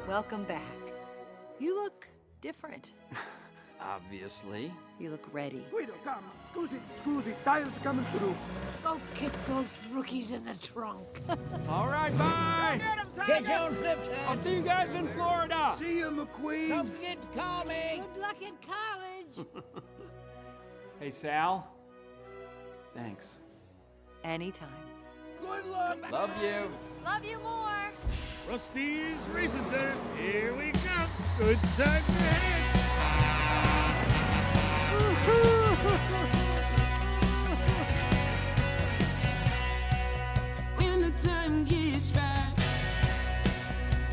Welcome back. You look different. Obviously. You look ready. Guido, come. Scusi, tires coming through. Go kick those rookies in the trunk. All right, bye. Get your own flips, I'll see you guys in Florida. See you, McQueen. Don't forget to call me. Good luck in college. Hey, Sal. Thanks. Anytime. Good luck. Love you. Love you more. Rusty's Racing Center. Here we come. Good times ahead. When the time gets right,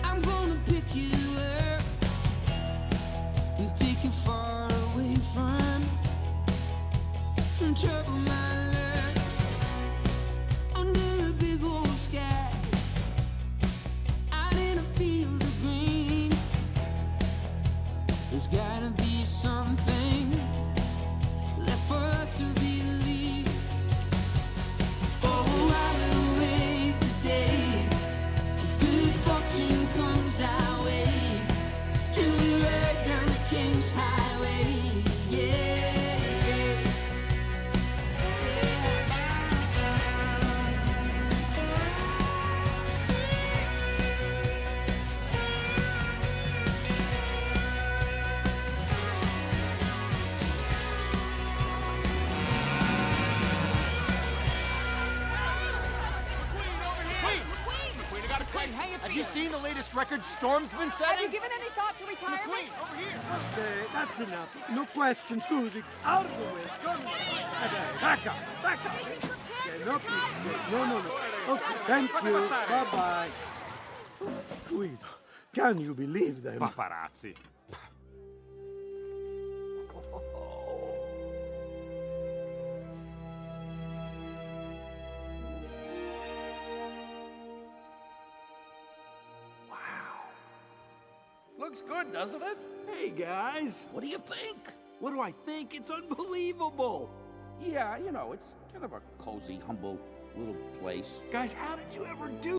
I'm gonna pick you up and take you far away from trouble, my love. Under a big old sky, out in a field of green, there's gotta be something left for us to believe. Oh, I'll await the day good fortune comes our way, and we ride down the King's Highway. Yeah. Have you seen the latest record Storm's been setting? Have you given any thought to retirement? Over here. Okay, that's enough. No questions, Scusi. Out of the way. Come on. Okay, back up. Okay, no, please. No. Okay, thank you. Bye-bye. Guido, can you believe them? Paparazzi. Looks good, doesn't it? Hey, guys. What do you think? What do I think? It's unbelievable. Yeah, you know, it's kind of a cozy, humble little place. Guys, how did you ever do